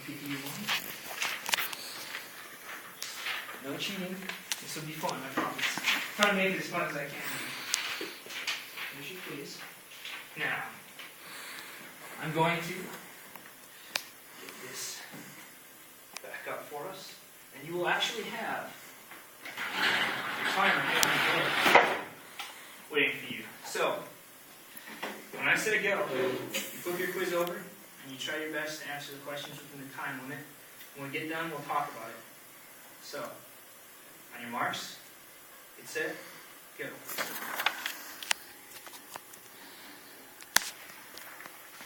PPU1. No cheating. This will be fun, I promise. Try to make it as fun as I can. Finish it, please. Now, I'm going to get this back up for us, and you will actually have a timer here on the board waiting for you. So, when I say go, you flip your quiz over, and you try your best to answer the questions within the time limit. When we get done, we'll talk about it. So, on your marks, get set, go.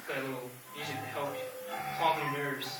Got a little music to help calm your nerves.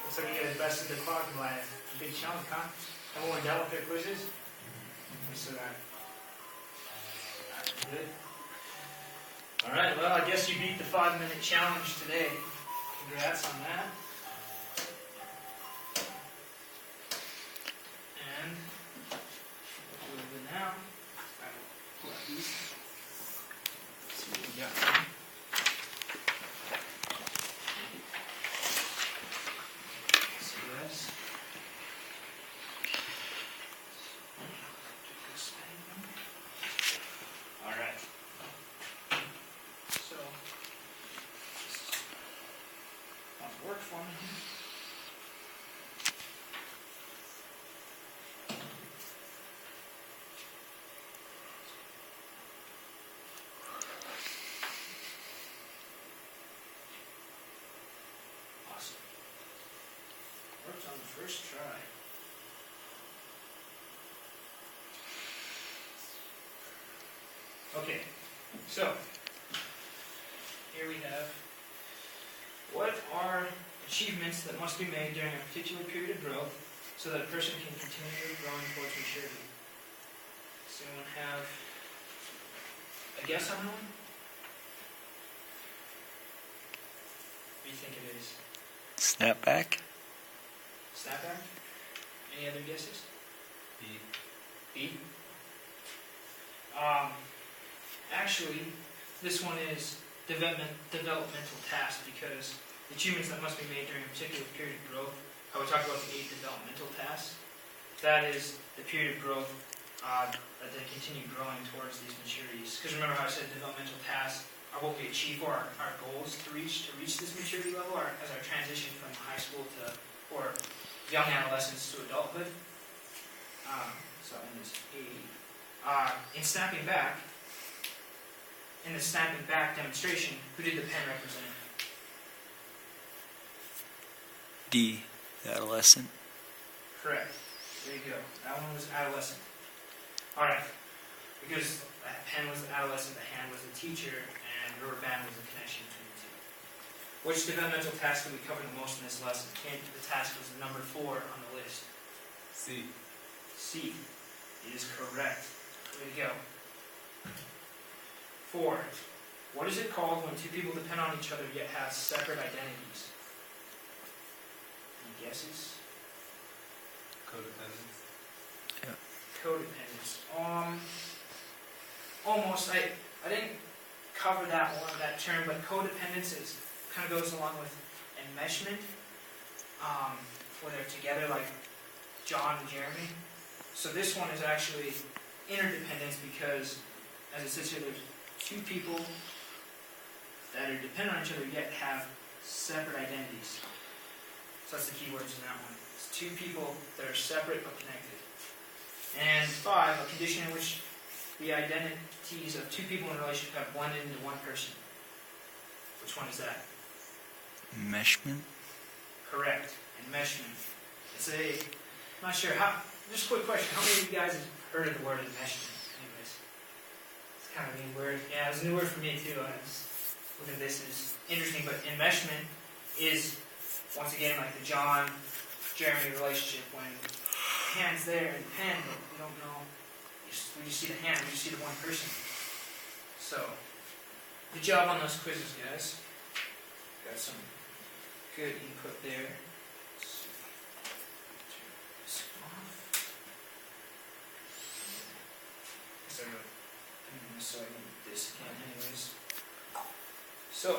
Looks like you guys bested the clock by a big chunk, huh? Everyone dealt with their quizzes? So that. Good. Alright, well, I guess you beat the 5-minute challenge today. Congrats on that. And a little bit now. I will pull out these. See what we got. Work for me. Awesome. Worked on the first try. Okay, so here we have what are achievements that must be made during a particular period of growth so that a person can continue growing towards maturity. Does anyone have a guess on one? What do you think it is? Snapback? Snapback? Any other guesses? B. B? Actually, this one is developmental task because the achievements that must be made during a particular period of growth, how we talk about the 8 developmental tasks, that is the period of growth that they continue growing towards these maturities. Because remember how I said developmental tasks are what we achieve for our goals to reach this maturity level as our transition from high school to, or young adolescence to adulthood. So in this A. In snapping back, in the snapping back demonstration, who did the pen represent? D, the adolescent. Correct. There you go. That one was adolescent. Alright. Because the pen was the adolescent, the hand was the teacher, and rubber band was the connection between the two. Which developmental task did we cover the most in this lesson? The task was number 4 on the list. C. C is correct. There you go. 4. What is it called when two people depend on each other yet have separate identities? Any guesses? Codependence. Codependence. Almost. I didn't cover that term, but codependence kind of goes along with enmeshment, where they're together, like John and Jeremy. So this one is actually interdependence because, as it says here, there's two people that are dependent on each other yet have separate identities. So that's the key words in that one. It's two people that are separate but connected. And 5, a condition in which the identities of two people in a relationship have blended into one person. Which one is that? Enmeshment? Correct. Enmeshment. I'm not sure how, just a quick question, how many of you guys have heard of the word enmeshment? Anyways, it's kind of a new word. Yeah, it was a new word for me too. I was looking at this, it's interesting, but enmeshment is, once again, like the John-Jeremy relationship, when hand's there and pen, but we don't know, we just see the hand, we just see the one person. So, good job on those quizzes, guys. Got some good input there. Let's see. Turn this off. So I can do this again anyways. So,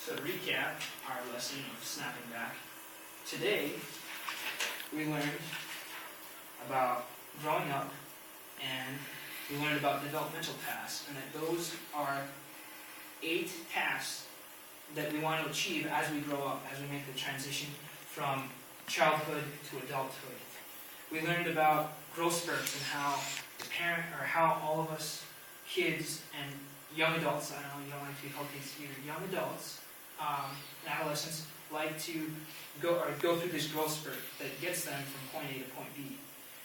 to recap our lesson of snapping back, today we learned about growing up and we learned about developmental tasks, and that those are 8 tasks that we want to achieve as we grow up, as we make the transition from childhood to adulthood. We learned about growth spurts and how the parent, or how all of us kids and young adults, I know you don't like to be called kids either, young adults and adolescents like to go through this growth spurt that gets them from point A to point B.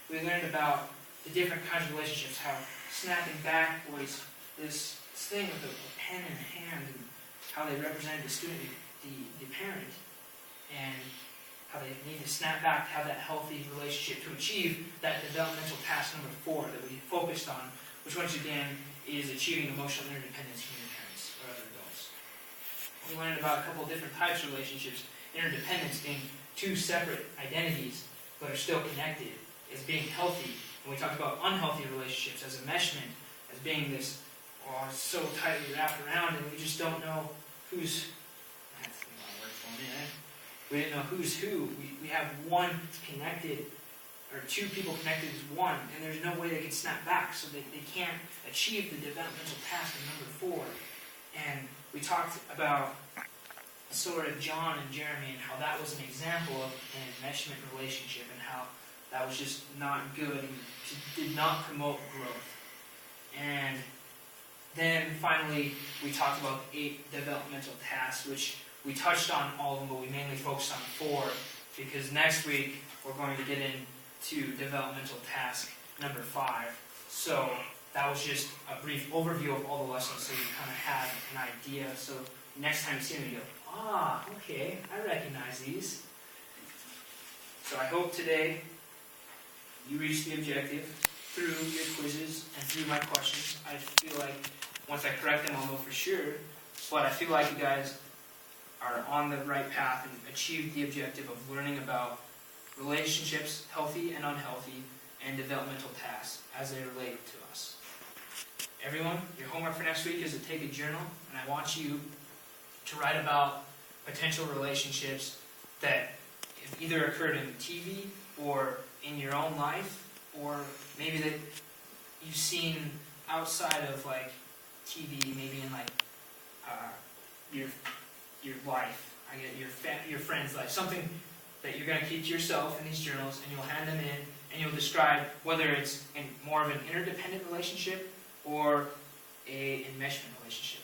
We learned about the different kinds of relationships, how snapping back was this thing with a pen in the hand, and how they represented the student, the parent, and how they need to snap back to have that healthy relationship to achieve that developmental task number 4 that we focused on, which once again is achieving emotional interdependence from your parents or other adults. We learned about a couple of different types of relationships. Interdependence being 2 separate identities but are still connected, as being healthy. And we talked about unhealthy relationships as enmeshment, as being this, it's so tightly wrapped around and we just don't know who's, that's a lot of work for me, eh? We didn't know who's who. We have one connected, or 2 people connected as one, and there's no way they can snap back, so they can't achieve the developmental task of number 4. And we talked about sort of John and Jeremy and how that was an example of an enmeshment relationship and how that was just not good and did not promote growth. And then finally, we talked about 8 developmental tasks, which we touched on all of them, but we mainly focused on 4, because next week we're going to get into developmental task number 5. So that was just a brief overview of all the lessons, so you kind of had an idea. So next time you see them, you go, okay, I recognize these. So I hope today you reached the objective through your quizzes and through my questions. I feel like once I correct them, I'll know for sure. But I feel like you guys are on the right path and achieved the objective of learning about relationships, healthy and unhealthy, and developmental tasks as they relate to us. Everyone, your homework for next week is to take a journal, and I want you to write about potential relationships that have either occurred in TV or in your own life, or maybe that you've seen outside of like TV, maybe in like your life, your friend's life, something that you're going to keep to yourself in these journals, and you'll hand them in, and you'll describe whether it's in more of an interdependent relationship or a enmeshment relationship.